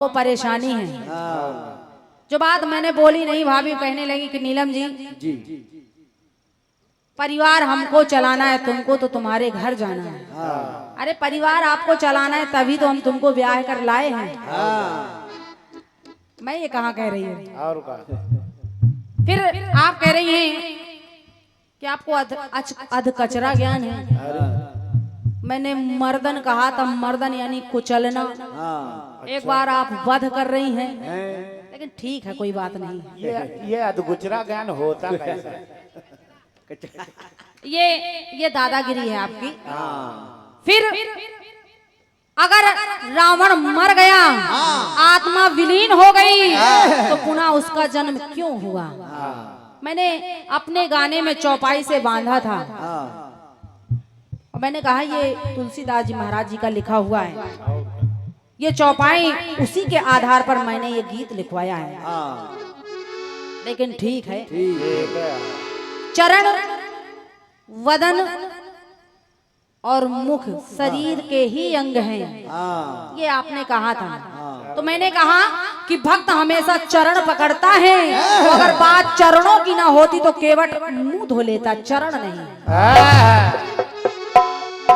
को परेशानी है। जो बात मैंने बोली नहीं, भाभी कहने लगी कि नीलम जी परिवार हमको चलाना है, तुमको तो तुम्हारे घर जाना है। अरे परिवार आपको चलाना है तभी तो हम तुमको ब्याह कर लाए हैं। मैं ये कहाँ कह रही हूँ। और फिर आप कह रही हैं कि आपको अध कचरा ज्ञान है। मैंने मर्दन कहा था, मर्दन यानी कुचलना। एक बार आप वध कर रही हैं, लेकिन ठीक है कोई बात नहीं। ये अधकुचरा ज्ञान होता कैसा? ये दादागिरी है आपकी। फिर अगर रावण मर गया, आत्मा विलीन हो गई, तो पुनः उसका जन्म क्यों हुआ? मैंने अपने गाने में चौपाई से बांधा था और मैंने कहा ये तुलसीदास जी महाराज जी का लिखा हुआ है। ये चौपाई उसी के आधार पर मैंने ये गीत लिखवाया है। लेकिन ठीक है, चरण वदन और मुख शरीर के ही अंग हैं, ये आपने कहा था। तो मैंने कहा कि भक्त हमेशा चरण पकड़ता है, तो अगर बात चरणों की ना होती तो केवट मुंह धो लेता, चरण नहीं।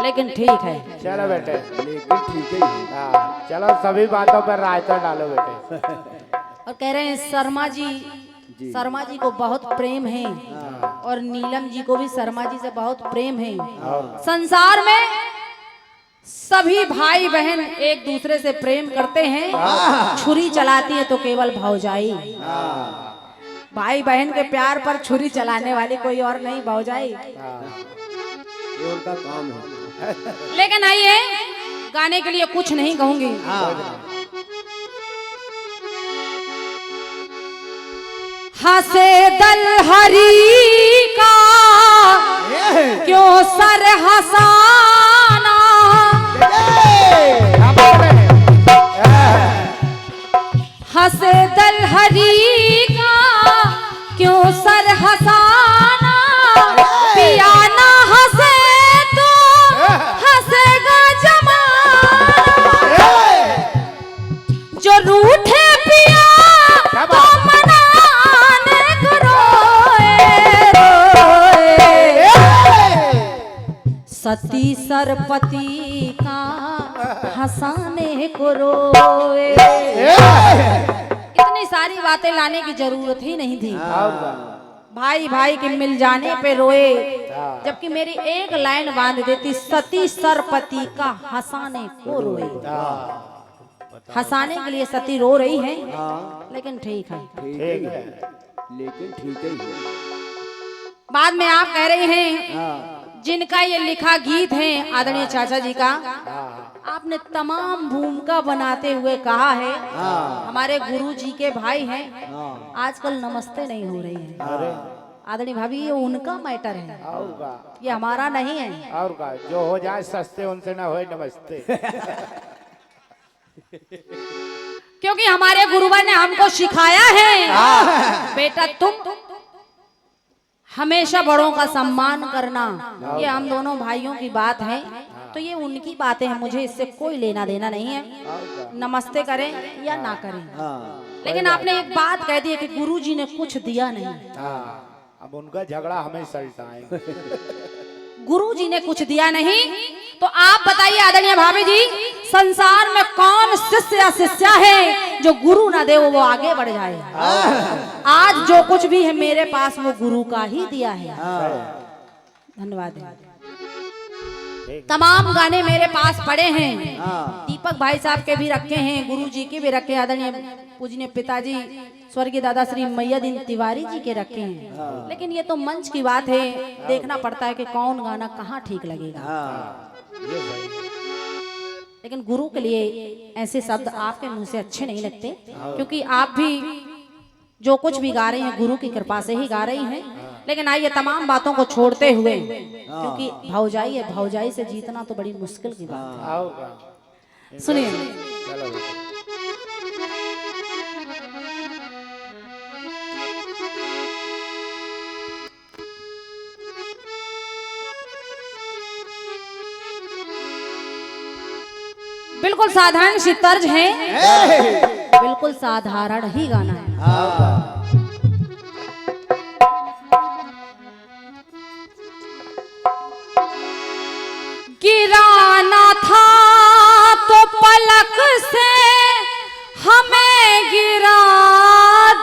लेकिन ठीक है, चलो बेटे, लेकिन ठीक है। चलो सभी बातों पर रायता डालो बेटे। और कह रहे हैं शर्मा जी को बहुत प्रेम है और नीलम जी को भी शर्मा जी से बहुत प्रेम है। संसार में सभी भाई बहन एक दूसरे से प्रेम करते हैं। छुरी चलाती है तो केवल भौजाई। भाई बहन के प्यार पर छुरी चलाने वाली कोई और नहीं, भौजाई। ये उनका काम है। लेकिन आइए, गाने के लिए कुछ नहीं कहूंगी। हंसे दल हरी का क्यों सर हसाना, हंसे दल हरी का क्यों सर हसाना, पिया ना हंसे तो हंसेगा जमाना, जो रूठे पिया तो मनाने को रोए रोए, सती सरपति का हंसाने को रोए। इतनी सारी बातें लाने की जरूरत ही नहीं थी। भाई भाई के मिल जाने पे रोए, जबकि मेरी एक लाइन बांध देती, सती सरपति का हंसाने को रोए। हंसाने के लिए सती रो रही है, लेकिन ठीक है, लेकिन ठीक है। बाद में आप कह रहे हैं जिनका ये लिखा गीत है आदरणीय चाचा जी का, आपने तमाम भूमिका बनाते हुए कहा है हमारे गुरु जी के भाई हैं, आजकल नमस्ते नहीं हो रही है। आदरणीय भाभी, ये उनका मैटर है, ये हमारा नहीं है। और का जो हो जाए सस्ते उनसे ना होए नमस्ते। क्योंकि हमारे गुरुवर ने हमको सिखाया है बेटा तुम हमेशा बड़ों का सम्मान करना। ये हम दोनों भाइयों की बात है, तो ये उनकी बातें हैं, मुझे इससे कोई लेना देना नहीं है। नमस्ते करें या ना करें, लेकिन आपने एक बात कह दी है कि गुरुजी ने कुछ दिया नहीं। अब उनका झगड़ा हमें सलटाएंगे। गुरुजी ने कुछ दिया नहीं, तो आप बताइए आदरणीय भाभी जी, संसार में कौन शिष्य या शिष्या है जो गुरु ना दे वो आगे बढ़ जाए? आज जो कुछ भी है मेरे पास वो गुरु का ही दिया है। धन्यवाद। तमाम गाने मेरे पास पड़े हैं, दीपक भाई साहब के भी रखे हैं, गुरु जी के भी रखे हैं, आदरणीय पूजनीय पिताजी स्वर्गीय दादा श्री मैयादीन तिवारी जी के रखे हैं। लेकिन ये तो मंच की बात है, देखना पड़ता है कि कौन गाना कहाँ ठीक लगेगा। लेकिन गुरु के लिए ऐसे शब्द आपके मुंह से अच्छे नहीं लगते, क्योंकि आप भी जो कुछ भी गा रही हैं गुरु की कृपा से ही गा रही हैं। लेकिन आइए तमाम बातों को छोड़ते हुए, क्योंकि भौजाई है, भौजाई से जीतना तो बड़ी मुश्किल की बात है। सुनिए, बिल्कुल साधारण सी तर्ज है, बिल्कुल साधारण ही गाना है। हाँ गिराना था तो पलक से हमें गिरा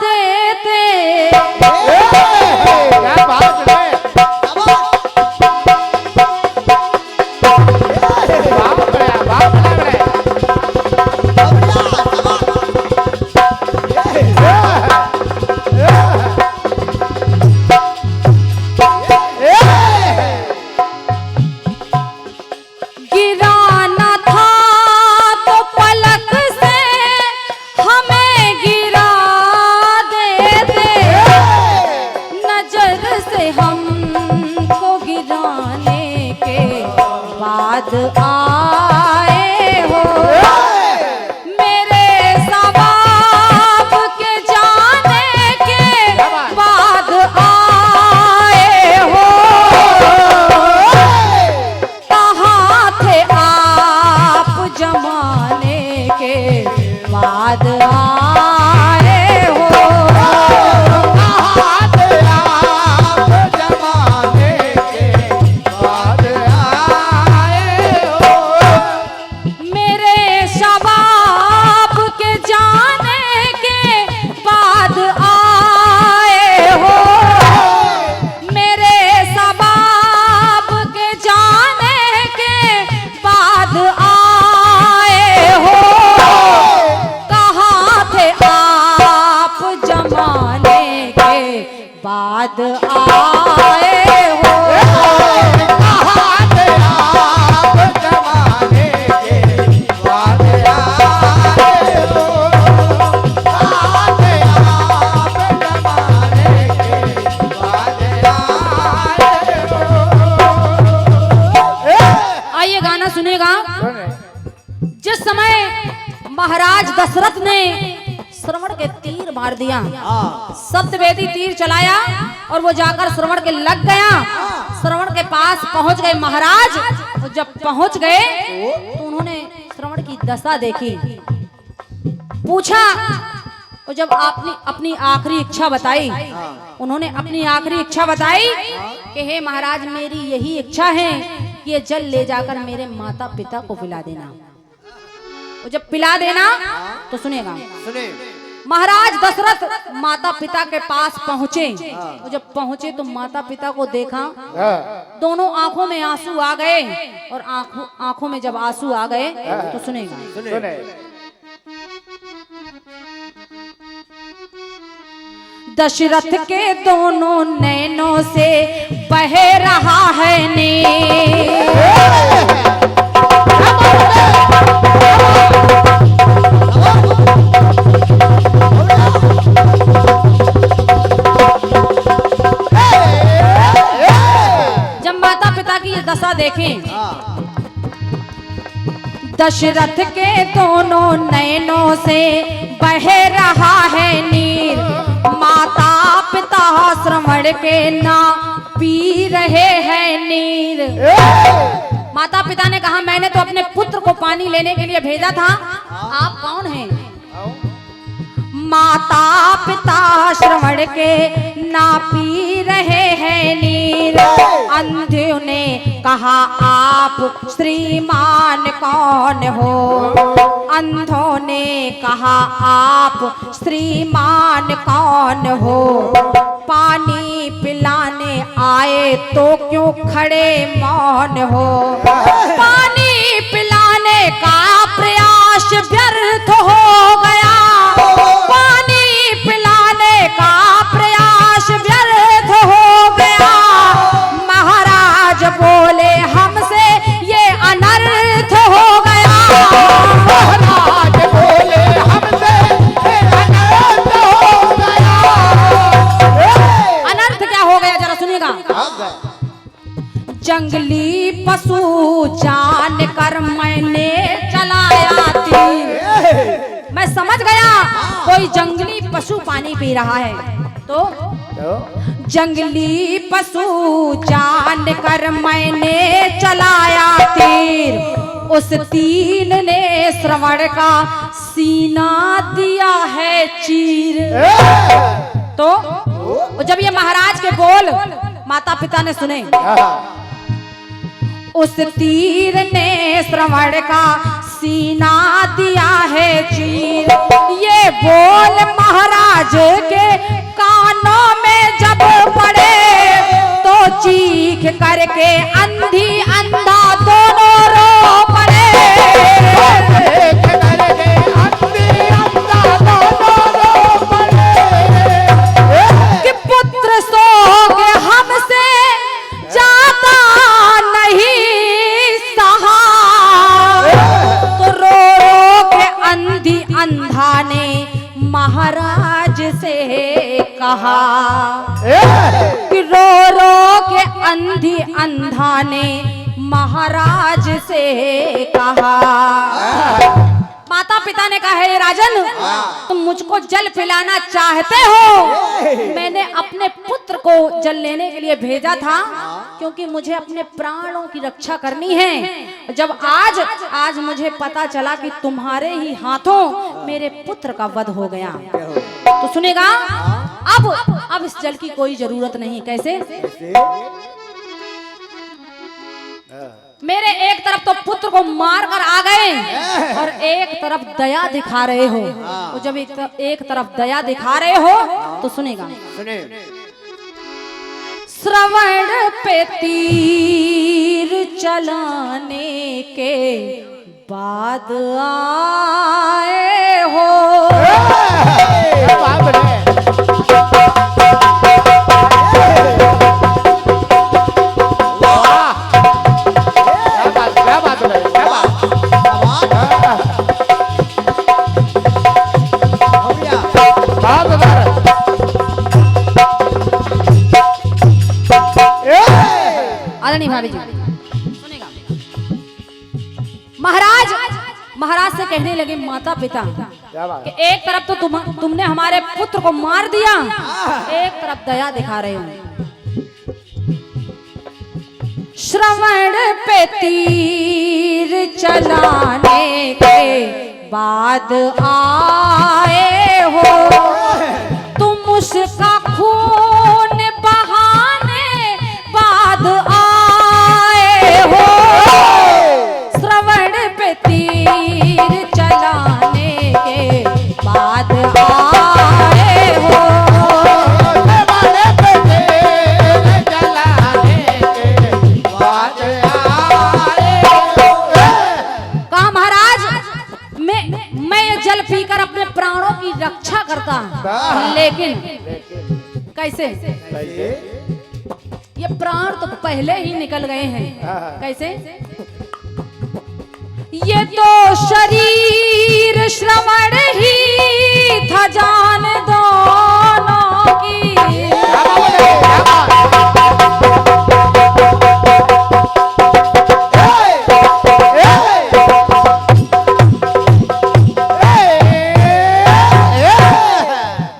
देते। क्या बात है, बाप रे, बाप रे। गिराना था तो पलक से हमें गिरा देते। नजर से हमको गिराने के बाद आए हो। मेरे सवाब के जाने के बाद आए हो। कहाँ थे आप जमाने के बाद आए हो। कहाँ थे आप जमाने के बाद आए हो। मेरे शबाब के जाने के बाद आए हो। मेरे शबाब के जाने के बाद आए हो। कहाँ थे आप जमाने के बाद आए हो। कहाँ थे आप जमाने के बाद आए हो। कहाँ थे आप जमाने के बाद आए हो। आइए गाना सुनेगा। जिस समय महाराज दशरथ ने श्रवण के तीर मार दिया, सप्तवेदी तीर चलाया और वो जाकर श्रवण के लग गया। श्रवण के पास पहुंच गए महाराज। और जब पहुंच गए तो उन्होंने श्रवण की दशा देखी। पूछा और जब आपने अपनी आखिरी इच्छा बताई, उन्होंने अपनी आखिरी इच्छा बताई कि हे महाराज, मेरी यही इच्छा है कि ये जल ले जाकर मेरे माता पिता को पिला देना। और जब पिला देना तो सुनेगा। सुने महाराज दशरथ माता पिता के पास पहुंचे। और जब पहुंचे तो माता पिता को देखा। दोनों आंखों में आंसू आ गए। और आंखों में जब आंसू आ गए तो सुनेगा। सुने दशरथ के दोनों नैनों से बह रहा है नीर। जब माता पिता की ये दशा देखें, दशरथ के दोनों नैनों से बह रहा है नीर। माता पिता श्रवण के ना पी रहे हैं नीर। माता पिता ने कहा, मैंने तो अपने पुत्र को पानी लेने के लिए भेजा था, आप कौन हैं? माता पिता श्रवण के ना पी रहे हैं नीर। अंधों ने कहा, आप श्रीमान कौन हो? अंधों ने कहा, आप श्रीमान कौन हो? पानी पिलाने आए तो क्यों खड़े मौन हो? पानी पिलाने का प्रयास व्यर्थ हो गया। पानी पिलाने का प्रयास व्यर्थ हो गया। महाराज बोले, हमसे ये अनर्थ हो गया। महाराज बोले, हमसे ये अनर्थ हो गया। अनर्थ क्या हो गया जरा सुनिएगा। जंगली पशु जान कर मैंने चलाया तीर। मैं समझ गया कोई जंगली पशु पानी पी रहा है। तो जंगली पशु जान कर मैंने चलाया तीर। उस तीर ने श्रवण का सीना दिया है चीर। तो जब ये महाराज के बोल माता पिता ने सुने, उस तीर ने श्रवण का सीना दिया है चीर। ये बोल महाराज के कानों में जब पड़े, तो चीख करके अंधी अंधा दोनों रो पड़े। कि पुत्र शोक हमसे जाता नहीं सहा, तो रो रो के अंधी अंधा ने महाराज से कहा। कि रो रो के अंधी अंधा ने महाराज से कहा। माता पिता ने कहा, हे राजन, तुम मुझको जल पिलाना चाहते हो। मैंने अपने पुत्र को जल लेने के लिए भेजा था, क्योंकि मुझे अपने प्राणों की रक्षा करनी है। जब आज मुझे पता चला कि तुम्हारे ही हाथों मेरे पुत्र का वध हो गया, तो सुनेगा अब इस जल की कोई जरूरत नहीं। कैसे? मेरे एक तरफ तो पुत्र को मार कर आ गए, और एक तरफ दया दिखा रहे हो। तो जब एक तरफ दया दिखा रहे हो, तो सुनेगा। श्रवण पे तीर चलाने के बाद आए हो। आदरणीय भाभी जी, सुनेगा। महाराज से कहने लगे माता पिता कि एक तरफ तो तुमने हमारे पुत्र को मार दिया, एक तरफ दया दिखा रहे हो। श्रवण पे तीर चलाने के बाद आए हो, तुम उसका खून बहाने बाद आए हो। श्रवण पे तीर चलाने के बाद आए हो। कहा महाराज, मैं ये जल पीकर अपने प्राणों की रक्षा करता, लेकिन कैसे? ये प्राण तो पहले ही निकल गए हैं। कैसे? ये तो शरीर श्रवण ही था जान दोनों की।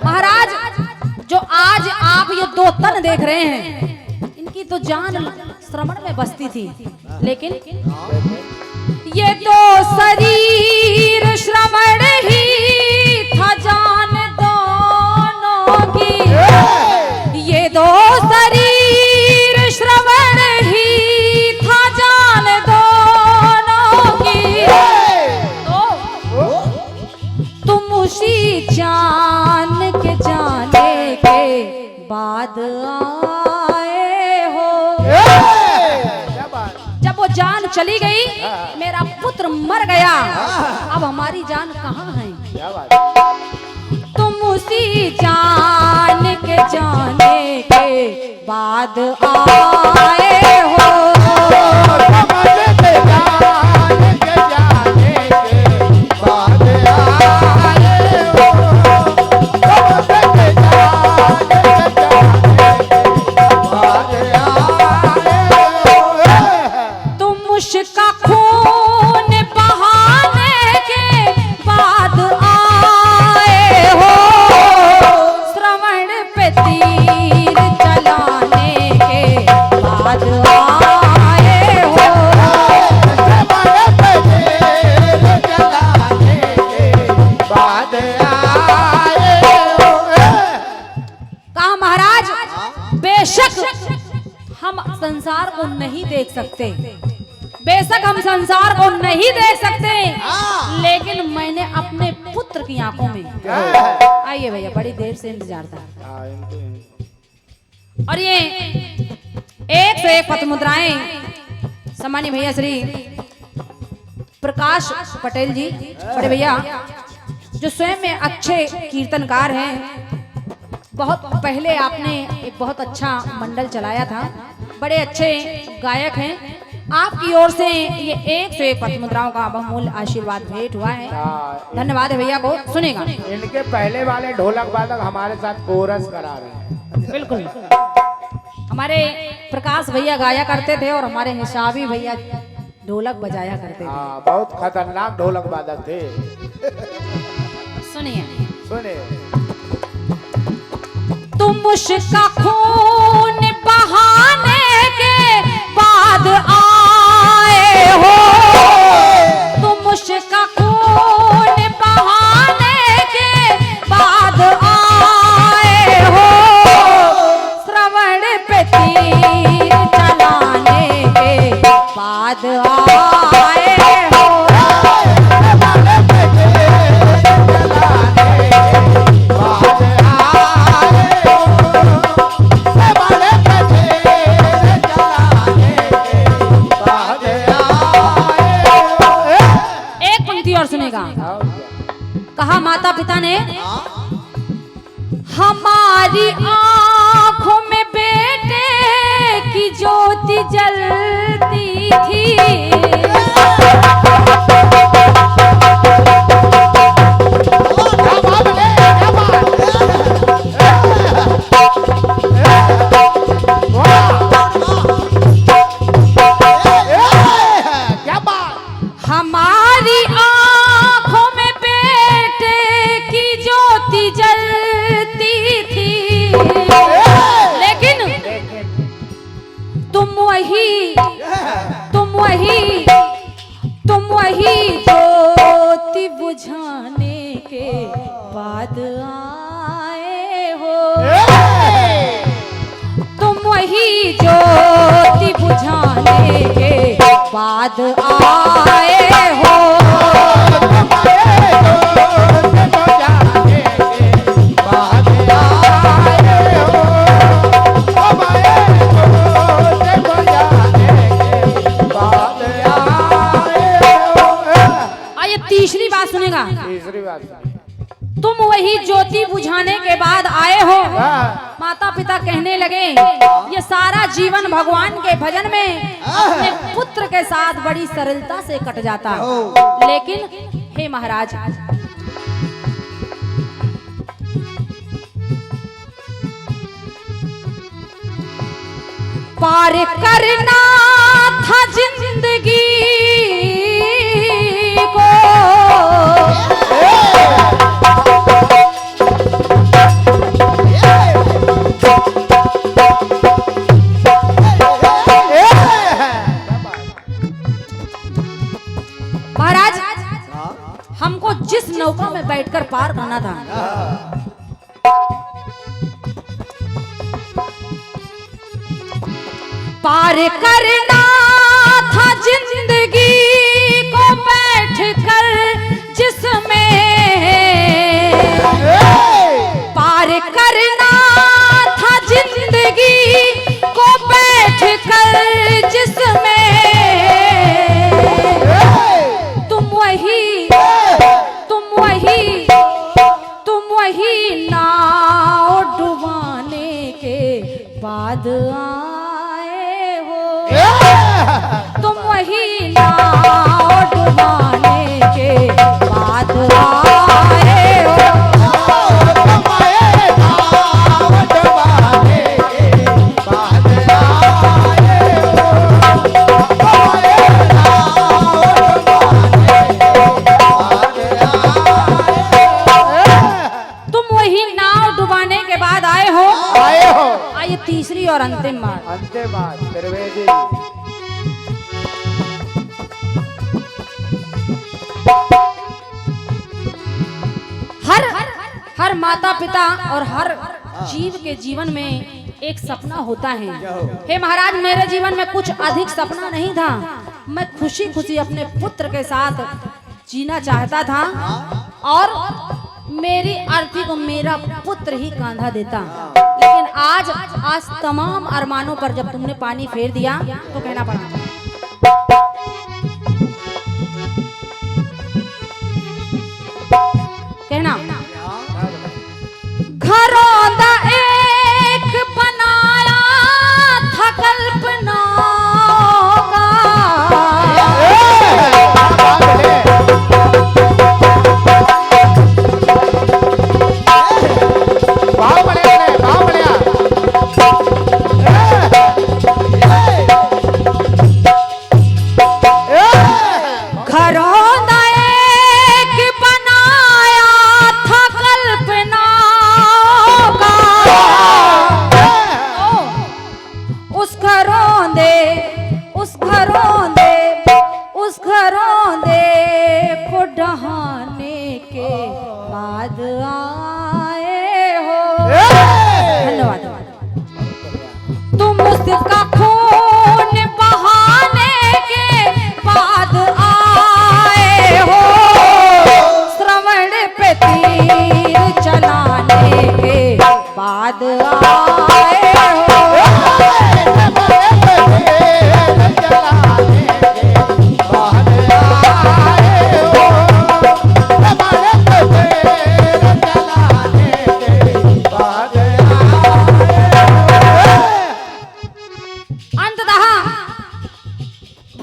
महाराज, जो आज आप ये दो तन देख रहे हैं, इनकी तो जान श्रवण में बसती थी, लेकिन ये तो शरीर श्रवण ही था जान दोनों की। ये दो शरीर श्रवण ही था जान दोनों की। तो तुम उसी जान के जाने के बाद आए हो। जब वो जान चली गई, मेरा पुत्र मर गया, अब हमारी जान कहाँ है? तुम उसी जान के जाने के बाद आए हो। उसका खून बहाने के बाद आए हो। श्रवण पे तीर चलाने के बाद संसार को नहीं देख सकते, बेशक हम संसार को नहीं देख सकते, लेकिन मैंने अपने पुत्र की आंखों में, आइए भैया बड़ी देर से इंतजार था, और ये 101 पथ मुद्राएं सम्मानीय भैया श्री प्रकाश पटेल जी, बड़े भैया जो स्वयं में अच्छे कीर्तनकार हैं। बहुत पहले आपने एक बहुत अच्छा मंडल चलाया था, बड़े अच्छे गायक हैं। आपकी ओर से ये 101 पथ मुद्राओं का बहुमूल्य आशीर्वाद भेंट हुआ है। धन्यवाद है भैया को। सुनेगा इनके पहले वाले ढोलक वादक हमारे साथ कोरस करा रहे हैं। बिल्कुल, हमारे प्रकाश भैया गाया करते थे और हमारे हिसाबी भैया ढोलक बजाया करते थे। बहुत खतरनाक ढोलक वादक थे। सुनिए सुने तुम मुश्का खून बहाने के बाद आए हो, तुम मुश्का खून बहाने के बाद आए हो, श्रवण पे तीर चलाने के बाद आए हो। कहा माता पिता ने, हमारी आंखों में बेटे की ज्योति जलती थी, हमारी आंखों में बेटे की ज्योति जलती थी, लेकिन तुम वही ज्योति बुझाने के बाद आए हो, तुम वही ज्योति बुझाने के बाद आए हो। आइए तीसरी बात सुनेगा। तीसरी बात तुम वही ज्योति बुझाने के बाद आए हो। माता पिता कहने लगे ये सारा जीवन भगवान के भजन में अपने पुत्र के साथ बड़ी सरलता से कट जाता, लेकिन हे महाराज पार करना था जिंदगी को, महाराज हमको जिस नौका में बैठकर पार करना था, पार करना था जिंदगी को बैठकर जिसमें, पार करना था जिंदगी को बैठकर जिसमें, तुम वही नाव डुबाने के बाद आए हो, तुम वही नाव डुबाने के बाद आए हो। तुम वही नाव डुबाने के बाद आए हो। आइए तीसरी और अंतिम बात। अंतिम बात त्रिवेदी। हर माता पिता और हर जीव के जीवन में एक सपना होता है। हे महाराज, मेरे जीवन में कुछ अधिक सपना नहीं था। मैं खुशी खुशी अपने पुत्र के साथ जीना चाहता था और मेरी अर्थी को मेरा पुत्र ही कांधा देता। लेकिन आज तमाम अरमानों पर जब तुमने पानी फेर दिया तो कहना पड़ा। कहना घरों दा एक बनाया था कल्पना का। घरों दा एक बनाया था कल्पना का। उस घरों दे को डहाने के बाद आए हो। धन्यवाद। तुम उसका खून बहाने के बाद आए हो। श्रवण पे तीर चलाने के बाद आए हो।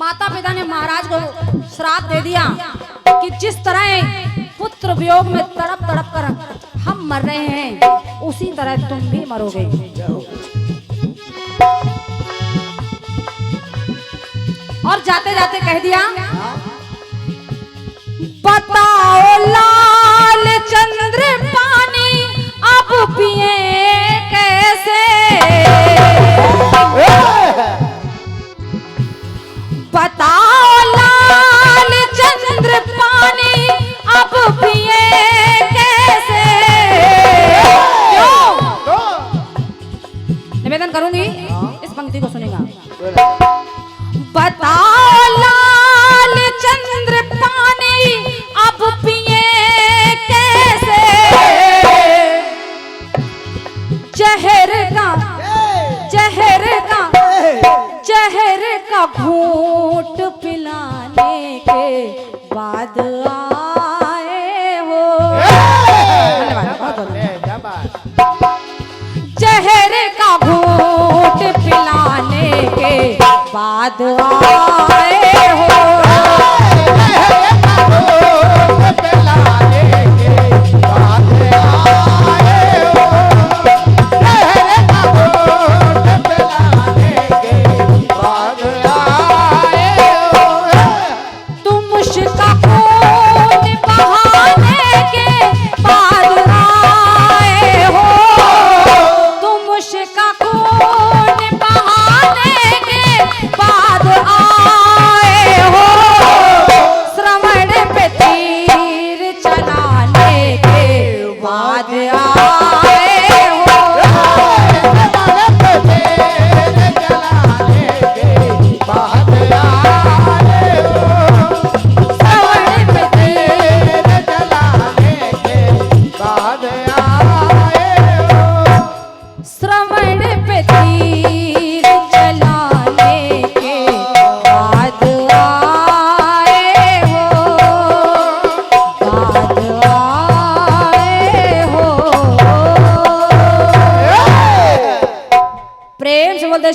माता पिता ने महाराज को श्राप दे दिया कि जिस तरह पुत्र वियोग में तड़प तड़प कर हम मर रहे हैं, उसी तरह तुम भी मरोगे। और जाते जाते कह दिया, बताओ लाल चंद्र पानी अब पिए कैसे। बताओ लाल चंद्र पानी अब पिए कैसे। क्यों? निवेदन करूंगी, इस पंक्ति को सुनेगा। बताओ लाल चंद्र पानी अब पिए कैसे। जहर का घूंट पिलाने के बाद आए हो। जहर का घूंट पिलाने के बाद आए हो। प्रेम से बोलते